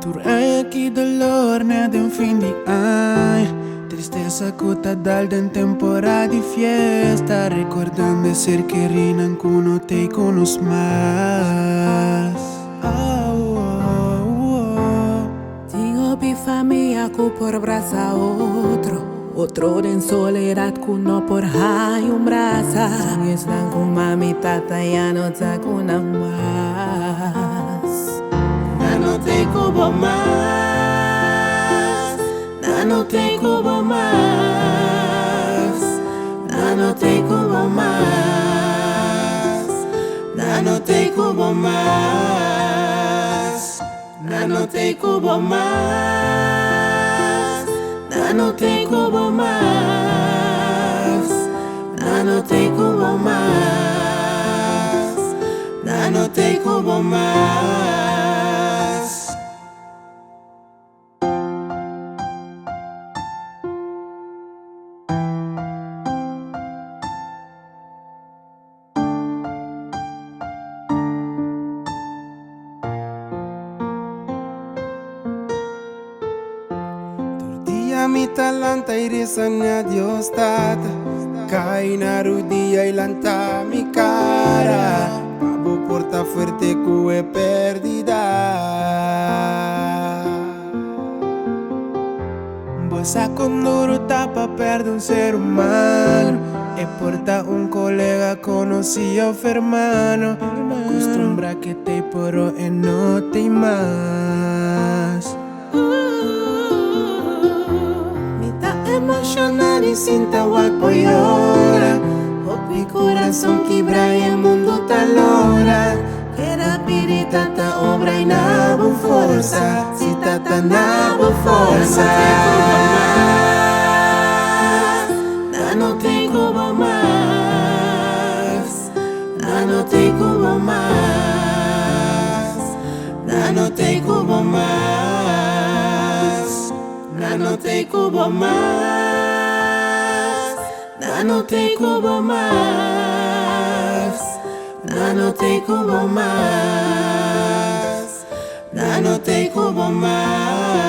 Turai que dolor nada em fim de ano. Tristeza que tá dando em temporada de fiesta. Recordando de ser que rinan que não te conosco mais. Tinha bifamia que por braça outro en soledad que no por hay un brasa. Sonhos dan com mami tata ya no tá com nada mais. Não tem como mais. Não tem como mais. Não tem como mais. Não tem como mais. Não tem como mais. Não tem como mais. Não tem como mais. Não tem como mais. Mi talanta irisanya Dios tata. Cai na rudia y lanta mi cara. Pabo porta fuerte que é perdida. Bosa con duro tapa perde un ser humano. E porta un colega conocido hermano. Acostumbra que te poro e no te más. Emocional e sinta o apoiora. O mi coração quebra e o mundo tá lora. Quera pirita ta obra e na boa força. Se tá na boa força. Não tem como mais. Não tem como mais. Não tem como mais. Não tem como mais. Não tem como mais. Não tem como mais. Não tem como mais.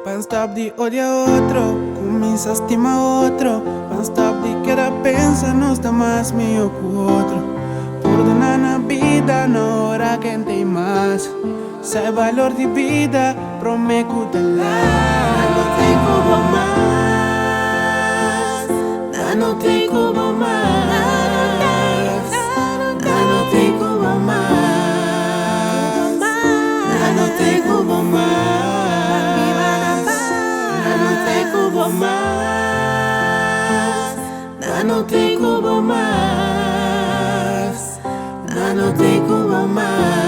Pan stop de odiar outro, começa a estimar outro. Pan stop de queda pensa não está mais meu que o outro. Perdonar na vida na hora que tem mais. Sei valor de vida, prometo te lá. Não tem como mais. Não tem como mais. Não tem como mais. Não tem como mais. Não tem como mais. Não tem como mais. Não tem como mais.